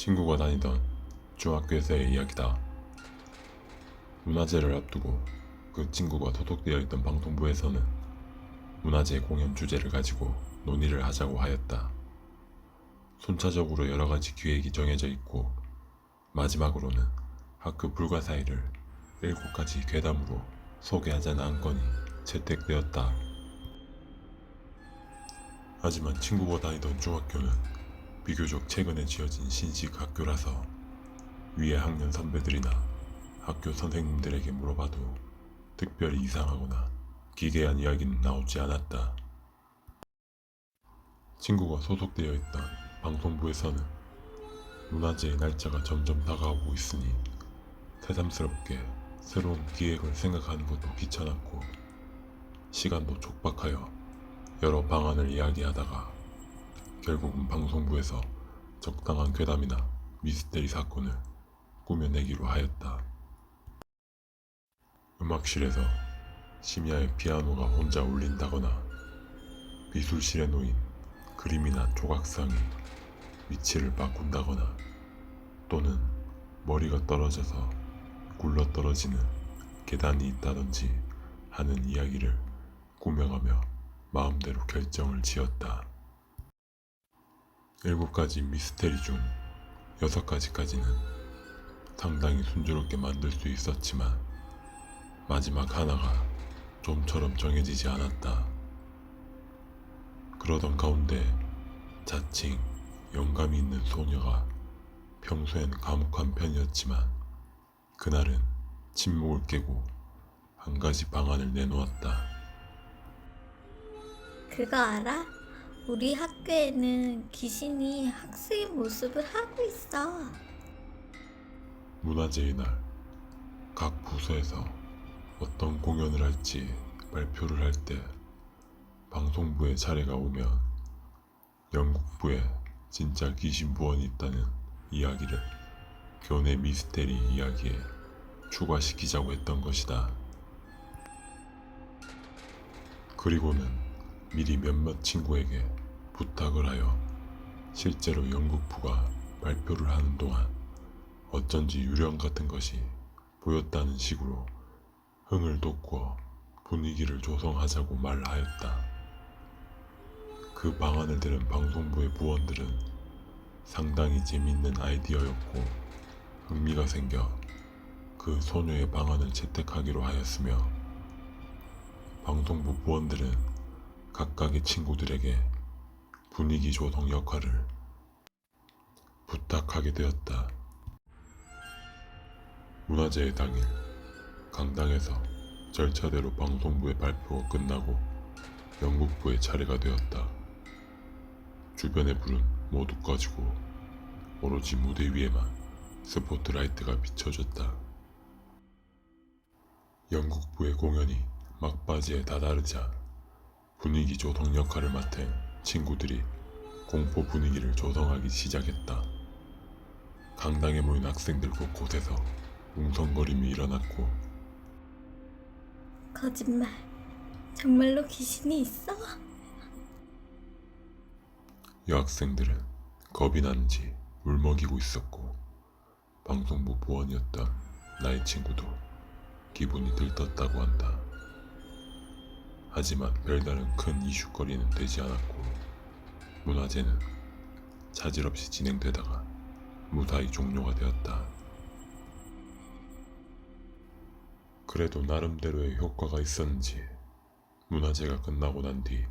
친구가 다니던 중학교에서의 이야기다. 문화제를 앞두고 그 친구가 소속되어 있던 방송부에서는 문화제 공연 주제를 가지고 논의를 하자고 하였다. 순차적으로 여러 가지 기획이 정해져 있고 마지막으로는 학교 불가사의를 7가지 괴담으로 소개하자는 안건이 채택되었다. 하지만 친구가 다니던 중학교는 비교적 최근에 지어진 신식 학교라서 위에 학년 선배들이나 학교 선생님들에게 물어봐도 특별히 이상하거나 기괴한 이야기는 나오지 않았다. 친구가 소속되어 있던 방송부에서는 문화제의 날짜가 점점 다가오고 있으니 새삼스럽게 새로운 기획을 생각하는 것도 귀찮았고 시간도 촉박하여 여러 방안을 이야기하다가 결국은 방송부에서 적당한 괴담이나 미스테리 사건을 꾸며내기로 하였다. 음악실에서 심야에 피아노가 혼자 울린다거나 미술실에 놓인 그림이나 조각상이 위치를 바꾼다거나 또는 머리가 떨어져서 굴러떨어지는 계단이 있다든지 하는 이야기를 꾸며가며 마음대로 결정을 지었다. 7가지 미스테리 중 6가지까지는 상당히 순조롭게 만들 수 있었지만 마지막 하나가 좀처럼 정해지지 않았다. 그러던 가운데 자칭 영감이 있는 소녀가 평소엔 과묵한 편이었지만 그날은 침묵을 깨고 한 가지 방안을 내놓았다. 그거 알아? 우리 학교에는 귀신이 학생의 모습을 하고 있어. 문화제의 날 각 부서에서 어떤 공연을 할지 발표를 할 때 방송부의 차례가 오면 연극부에 진짜 귀신 부원이 있다는 이야기를 교내 미스테리 이야기에 추가시키자고 했던 것이다. 그리고는 미리 몇몇 친구에게 부탁을 하여 실제로 연극부가 발표를 하는 동안 어쩐지 유령 같은 것이 보였다는 식으로 흥을 돋궈 분위기를 조성하자고 말하였다. 그 방안을 들은 방송부의 부원들은 상당히 재밌는 아이디어였고 흥미가 생겨 그 소녀의 방안을 채택하기로 하였으며 방송부 부원들은 각각의 친구들에게 분위기 조성 역할을 부탁하게 되었다. 문화제의 당일 강당에서 절차대로 방송부의 발표가 끝나고 연극부의 차례가 되었다. 주변의 불은 모두 꺼지고 오로지 무대 위에만 스포트라이트가 비춰졌다. 연극부의 공연이 막바지에 다다르자 분위기 조성 역할을 맡은 친구들이 공포 분위기를 조성하기 시작했다. 강당에 모인 학생들 곳곳에서 웅성거림이 일어났고 거짓말. 정말로 귀신이 있어? 여학생들은 겁이 나는지 울먹이고 있었고 방송부 부원이었던 나의 친구도 기분이 들떴다고 한다. 하지만 별다른 큰 이슈거리는 되지 않았고 문화제는 차질없이 진행되다가 무사히 종료가 되었다. 그래도 나름대로의 효과가 있었는지 문화제가 끝나고 난 뒤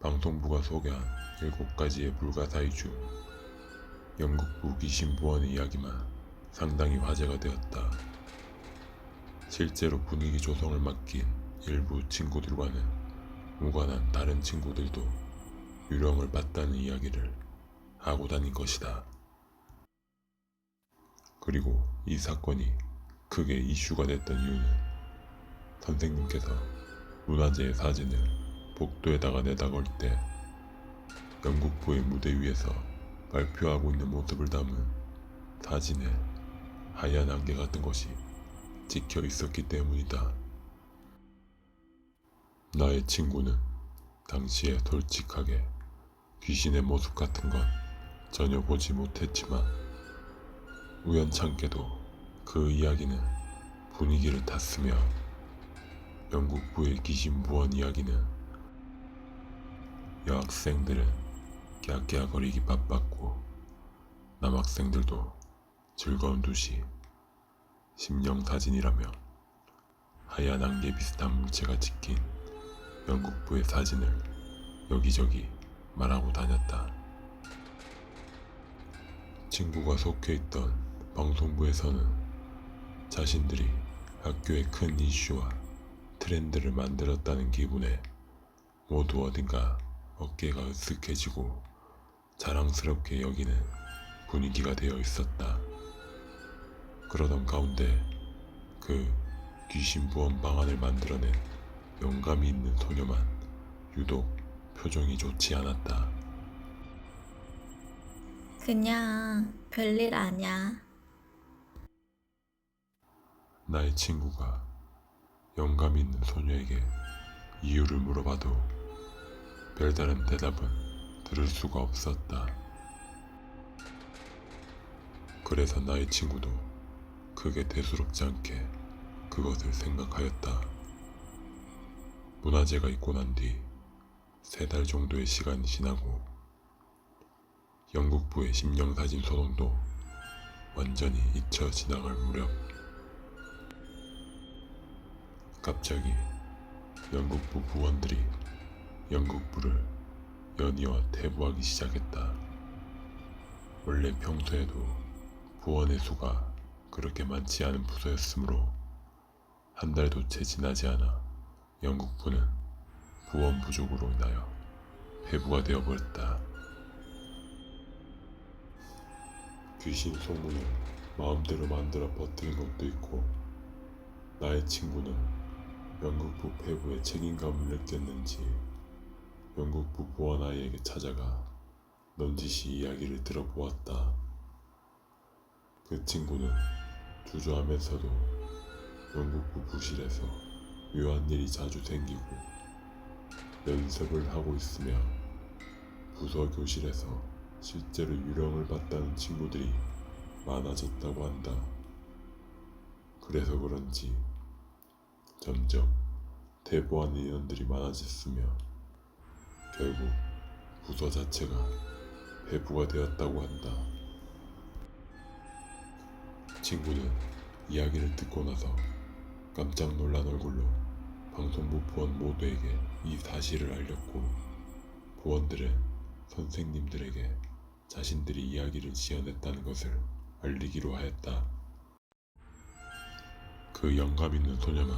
방송부가 소개한 7가지의 불가사의 중 연극부 귀신 부원의 이야기만 상당히 화제가 되었다. 실제로 분위기 조성을 맡긴 일부 친구들과는 무관한 다른 친구들도 유령을 봤다는 이야기를 하고 다닌 것이다. 그리고 이 사건이 크게 이슈가 됐던 이유는 선생님께서 문화제의 사진을 복도에다가 내다 걸 때 연극부의 무대 위에서 발표하고 있는 모습을 담은 사진에 하얀 안개 같은 것이 찍혀 있었기 때문이다. 나의 친구는 당시에 솔직하게 귀신의 모습 같은 건 전혀 보지 못했지만 우연찮게도 그 이야기는 분위기를 탔으며 영국부의 귀신 부원 이야기는 여학생들은 깨악깨악거리기 바빴고 남학생들도 즐거운 듯이 심령사진이라며 하얀 안개 비슷한 물체가 찍힌 영국부의 사진을 여기저기 말하고 다녔다. 친구가 속해 있던 방송부에서는 자신들이 학교의 큰 이슈와 트렌드를 만들었다는 기분에 모두 어딘가 어깨가 으쓱해지고 자랑스럽게 여기는 분위기가 되어 있었다. 그러던 가운데 그 귀신 부원 방안을 만들어낸 영감이 있는 소녀만 유독 표정이 좋지 않았다. 그냥 별일 아냐. 나의 친구가 영감 있는 소녀에게 이유를 물어봐도 별다른 대답은 들을 수가 없었다. 그래서 나의 친구도 크게 대수롭지 않게 그것을 생각하였다. 문화재가 있고 난 뒤 3달 정도의 시간이 지나고 영국부의 심령사진 소동도 완전히 잊혀 지나갈 무렵 갑자기 영국부 부원들이 영국부를 연이어 퇴부하기 시작했다. 원래 평소에도 부원의 수가 그렇게 많지 않은 부서였으므로 한 달도 채 지나지 않아 영국부는 부원 부족으로 인하여 폐부가 되어버렸다. 귀신 소문을 마음대로 만들어 버티는 것도 있고 나의 친구는 영국부 폐부에 책임감을 느꼈는지 영국부 부원 아이에게 찾아가 넌지시 이야기를 들어보았다. 그 친구는 주저하면서도 영국부 부실에서 묘한 일이 자주 생기고 연습을 하고 있으며 부서 교실에서 실제로 유령을 봤다는 친구들이 많아졌다고 한다. 그래서 그런지 점점 퇴보하는 인원들이 많아졌으며 결국 부서 자체가 폐부가 되었다고 한다. 친구는 이야기를 듣고 나서 깜짝 놀란 얼굴로 방송부 부원 모두에게 이 사실을 알렸고 부원들은 선생님들에게 자신들이 이야기를 지어냈다는 것을 알리기로 하였다. 그 영감 있는 소녀만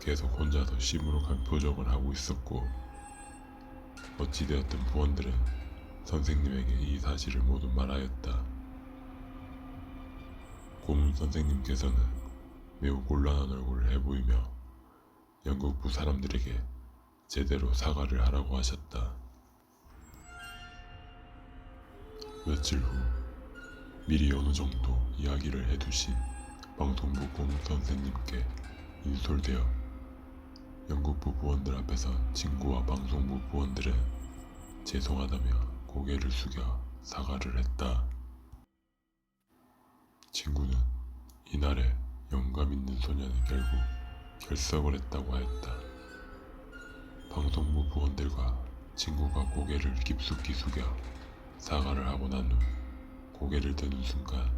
계속 혼자서 시무룩한 표정을 하고 있었고 어찌되었든 부원들은 선생님에게 이 사실을 모두 말하였다. 고문 선생님께서는 매우 곤란한 얼굴을 해보이며 영국부 사람들에게 제대로 사과를 하라고 하셨다. 며칠 후 미리 어느 정도 이야기를 해두신 방송부 고문 선생님께 인솔되어 영국부 부원들 앞에서 친구와 방송부 부원들은 죄송하다며 고개를 숙여 사과를 했다. 친구는 이날에 영감 있는 소녀는 결국 결석을 했다고 하였다. 방송부 부원들과 친구가 고개를 깊숙이 숙여 사과를 하고 난 후 고개를 드는 순간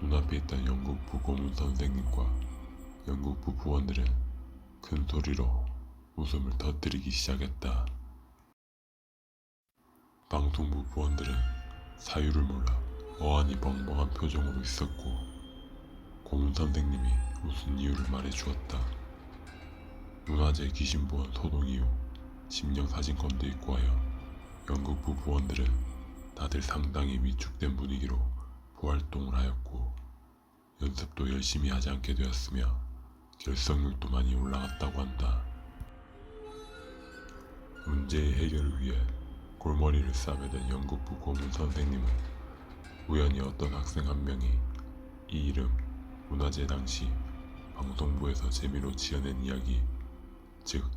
눈앞에 있던 영국부 고문 선생님과 영국부 부원들은 큰 소리로 웃음을 터뜨리기 시작했다. 방송부 부원들은 사유를 몰라 어안이 벙벙한 표정으로 있었고 고문 선생님이 웃은 이유를 말해주었다. 문화재 귀신부원 소동 이후 심령사진건도 있고 하여 영국부 부원들은 다들 상당히 위축된 분위기로 부활동을 하였고 연습도 열심히 하지 않게 되었으며 결석률도 많이 올라갔다고 한다. 문제의 해결을 위해 골머리를 싸매던 영국부 고문 선생님은 우연히 어떤 학생 한 명이 이 이름 문화재 당시 방송부에서 재미로 지어낸 이야기, 즉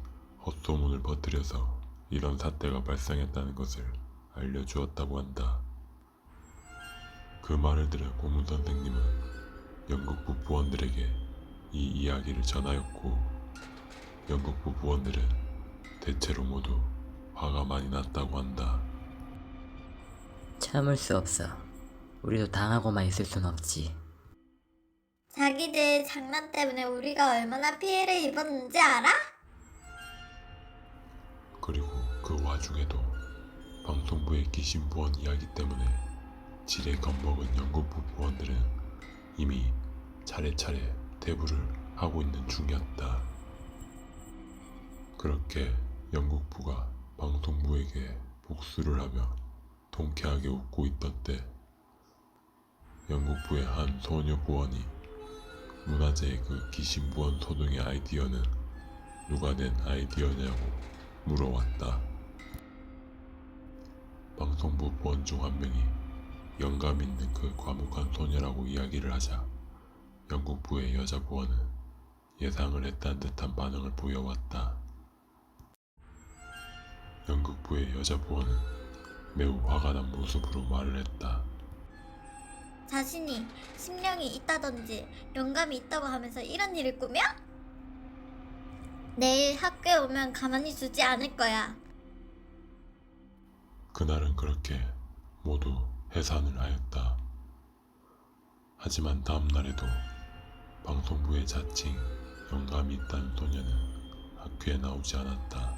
헛소문을 퍼뜨려서 이런 사태가 발생했다는 것을 알려주었다고 한다. 그 말을 들은 고문 선생님은 영국부 부원들에게 이 이야기를 전하였고, 영국부 부원들은 대체로 모두 화가 많이 났다고 한다. 참을 수 없어. 우리도 당하고만 있을 순 없지. 자기들 장난 때문에 우리가 얼마나 피해를 입었는지 알아? 그리고 그 와중에도 방송부의 귀신 부원 이야기 때문에 지레 겁먹은 영국부 부원들은 이미 차례차례 대부를 하고 있는 중이었다. 그렇게 영국부가 방송부에게 복수를 하며 통쾌하게 웃고 있던 때, 영국부의 한 소녀 부원이 문화재의 그 귀신 부원 소동의 아이디어는 누가 낸 아이디어냐고 물어왔다. 방송부 부원 중 한 명이 영감 있는 그 과묵한 소녀라고 이야기를 하자 영국부의 여자 부원은 예상을 했다는 듯한 반응을 보여왔다. 영국부의 여자 부원은 매우 화가 난 모습으로 말을 했다. 자신이 신령이 있다든지 영감이 있다고 하면서 이런 일을 꾸며? 내일 학교에 오면 가만히 두지 않을 거야. 그날은 그렇게 모두 해산을 하였다. 하지만 다음 날에도 방송부의 자칭 영감이 있다는 소녀는 학교에 나오지 않았다.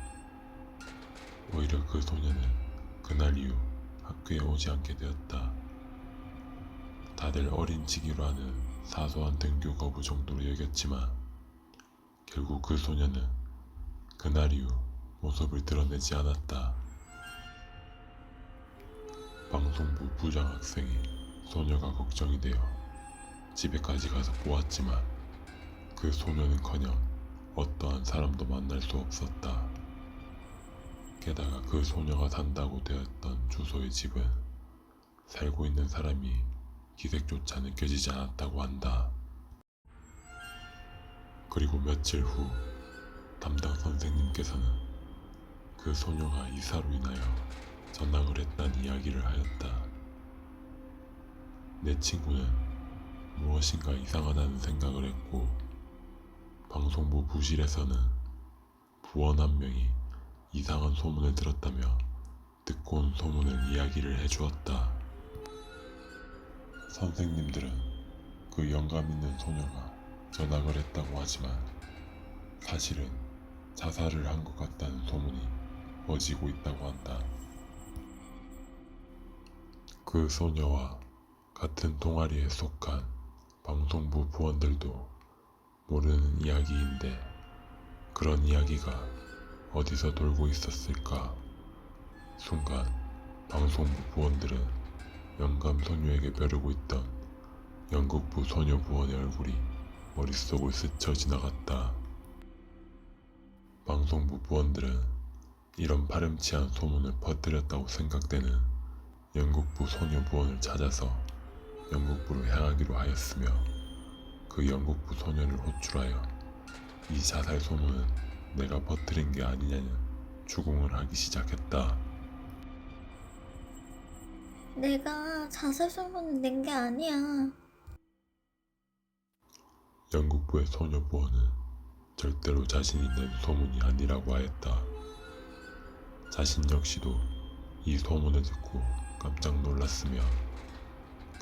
오히려 그 소녀는 그날 이후 학교에 오지 않게 되었다. 다들 어린치기로 하는 사소한 등교 거부 정도로 여겼지만 결국 그 소녀는 그날 이후 모습을 드러내지 않았다. 방송부 부장 학생이 소녀가 걱정이 되어 집에까지 가서 보았지만 그 소녀는커녕 어떠한 사람도 만날 수 없었다. 게다가 그 소녀가 산다고 되었던 주소의 집은 살고 있는 사람이 기색조차 느껴지지 않았다고 한다. 그리고 며칠 후 담당 선생님께서는 그 소녀가 이사로 인하여 전학을 했다는 이야기를 하였다. 내 친구는 무엇인가 이상하다는 생각을 했고, 방송부 부실에서는 부원 한 명이 이상한 소문을 들었다며 듣고 온 소문을 이야기를 해주었다. 선생님들은 그 영감 있는 소녀가 전학을 했다고 하지만 사실은 자살을 한 것 같다는 소문이 퍼지고 있다고 한다. 그 소녀와 같은 동아리에 속한 방송부 부원들도 모르는 이야기인데, 그런 이야기가 어디서 돌고 있었을까? 순간 방송부 부원들은 영감 소녀에게 벼르고 있던 영국부 소녀 부원의 얼굴이 머릿속을 스쳐 지나갔다. 방송부 부원들은 이런 파렴치한 소문을 퍼뜨렸다고 생각되는 영국부 소녀 부원을 찾아서 영국부로 향하기로 하였으며, 그 영국부 소녀를 호출하여 이 자살 소문은 내가 퍼뜨린 게 아니냐는 추궁을 하기 시작했다. 내가 자살 소문을 낸 게 아니야. 영국부의 소녀 부원은 절대로 자신이 낸 소문이 아니라고 하였다. 자신 역시도 이 소문을 듣고 깜짝 놀랐으며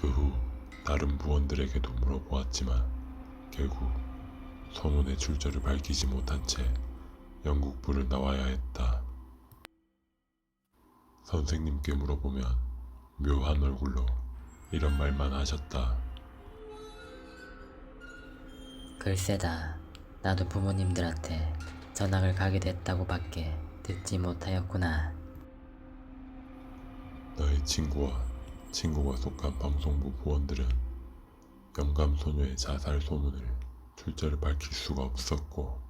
그 후 다른 부원들에게도 물어보았지만 결국 소문의 출처를 밝히지 못한 채 영국부를 나와야 했다. 선생님께 물어보면 묘한 얼굴로 이런 말만 하셨다. 글쎄다. 나도 부모님들한테 전학을 가게 됐다고 밖에 듣지 못하였구나. 너의 친구가 속한 방송부 부원들은 영감 소녀의 자살 소문을 출처를 밝힐 수가 없었고,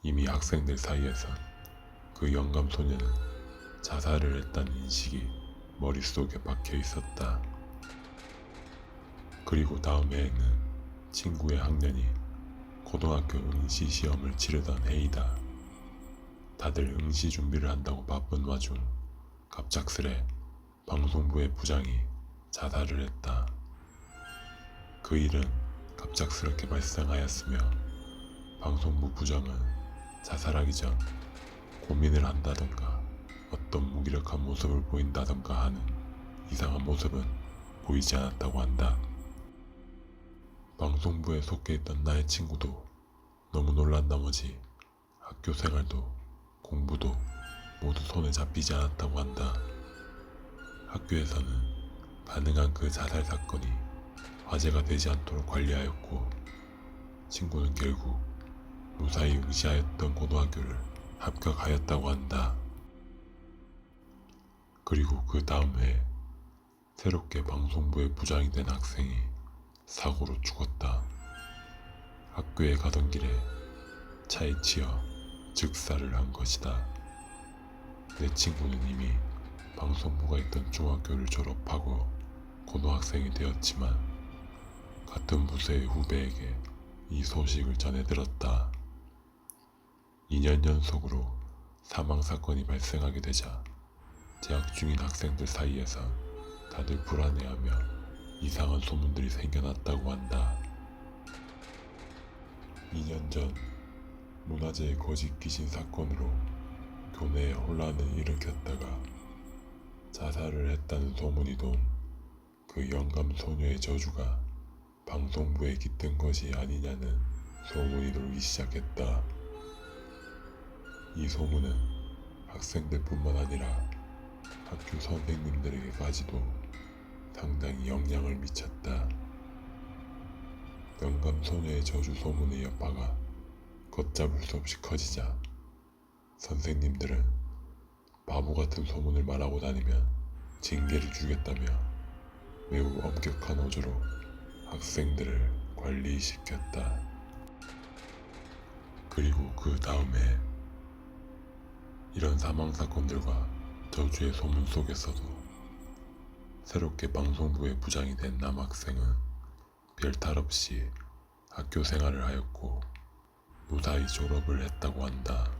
이미 학생들 사이에선 그 영감 소녀는 자살을 했다는 인식이 머릿속에 박혀 있었다. 그리고 다음 해에는 친구의 학년이 고등학교 응시 시험을 치르던 해이다. 다들 응시 준비를 한다고 바쁜 와중 갑작스레 방송부의 부장이 자살을 했다. 그 일은 갑작스럽게 발생하였으며 방송부 부장은 자살하기 전 고민을 한다던가 어떤 무기력한 모습을 보인다던가 하는 이상한 모습은 보이지 않았다고 한다. 방송부에 속해 있던 나의 친구도 너무 놀란 나머지 학교 생활도 공부도 모두 손에 잡히지 않았다고 한다. 학교에서는 가능한 그 자살 사건이 화제가 되지 않도록 관리하였고 친구는 결국 무사히 응시하였던 고등학교를 합격하였다고 한다. 그리고 그 다음 해 새롭게 방송부의 부장이 된 학생이 사고로 죽었다. 학교에 가던 길에 차에 치여 즉사를 한 것이다. 내 친구는 이미 방송부가 있던 중학교를 졸업하고 고등학생이 되었지만 같은 부서의 후배에게 이 소식을 전해 들었다. 2년 연속으로 사망 사건이 발생하게 되자 재학 중인 학생들 사이에서 다들 불안해하며 이상한 소문들이 생겨났다고 한다. 2년 전 문화재의 거짓 귀신 사건으로 교내에 혼란을 일으켰다가 자살을 했다는 소문이 돈 그 영감 소녀의 저주가 방송부에 깃든 것이 아니냐는 소문이 돌기 시작했다. 이 소문은 학생들뿐만 아니라 학교 선생님들에게까지도 상당히 영향을 미쳤다. 영감 소녀의 저주 소문의 여파가 걷잡을 수 없이 커지자 선생님들은 바보 같은 소문을 말하고 다니면 징계를 주겠다며 매우 엄격한 어조로 학생들을 관리시켰다. 그리고 그 다음에 이런 사망 사건들과 저주의 소문 속에서도 새롭게 방송부의 부장이 된 남학생은 별탈 없이 학교 생활을 하였고 무사히 졸업을 했다고 한다.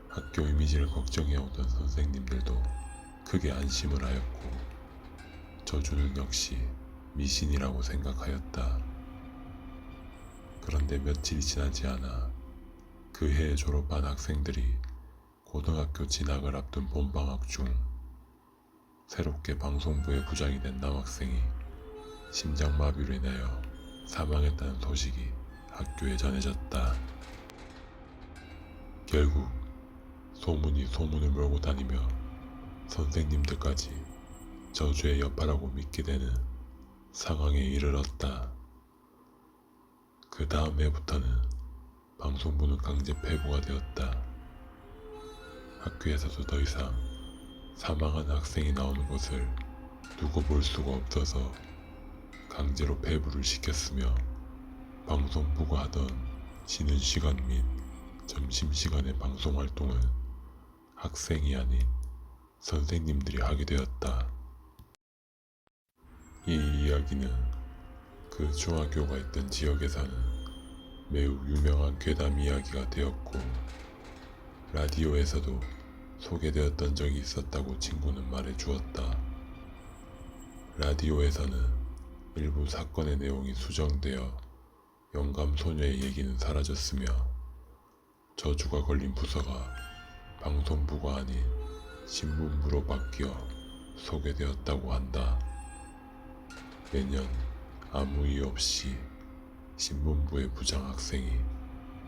학교 이미지를 걱정해오던 선생님들도 크게 안심을 하였고 저주는 역시 미신이라고 생각하였다. 그런데 며칠이 지나지 않아 그 해에 졸업한 학생들이 고등학교 진학을 앞둔 봄방학 중 새롭게 방송부의 부장이 된 남학생이 심장마비로 인하여 사망했다는 소식이 학교에 전해졌다. 결국 소문이 소문을 몰고 다니며 선생님들까지 저주의 여파라고 믿게 되는 상황에 이르렀다. 그 다음 해부터는 방송부는 강제 폐부가 되었다. 학교에서도 더 이상 사망한 학생이 나오는 것을 두고 볼 수가 없어서 강제로 폐부를 시켰으며 방송부가 하던 쉬는 시간 및 점심시간의 방송 활동은 학생이 아닌 선생님들이 하게 되었다. 이 이야기는 그 중학교가 있던 지역에서는 매우 유명한 괴담 이야기가 되었고 라디오에서도 소개되었던 적이 있었다고 친구는 말해주었다. 라디오에서는 일부 사건의 내용이 수정되어 영감 소녀의 얘기는 사라졌으며 저주가 걸린 부서가 방송부가 아닌 신문부로 바뀌어 소개되었다고 한다. 매년 아무 이유 없이 신문부의 부장 학생이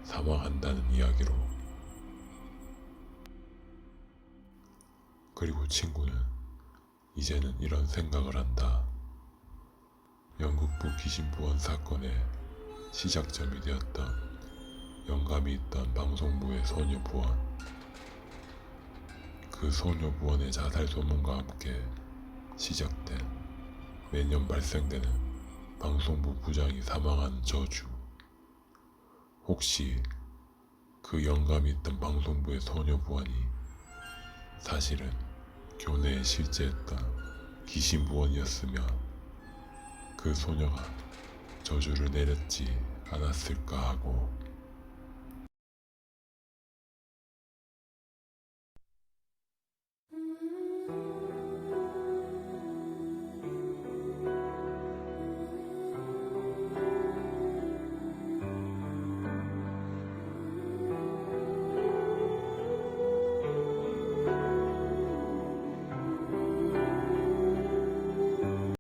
사망한다는 이야기로. 그리고 친구는 이제는 이런 생각을 한다. 영국부 귀신부원 사건의 시작점이 되었던 영감이 있던 방송부의 소녀부원. 그 소녀부원의 자살 소문과 함께 시작된 매년 발생되는 방송부 부장이 사망하는 저주. 혹시 그 영감이 있던 방송부의 소녀부원이 사실은 교내에 실제했던 귀신부원이었으며 그 소녀가 저주를 내렸지 않았을까 하고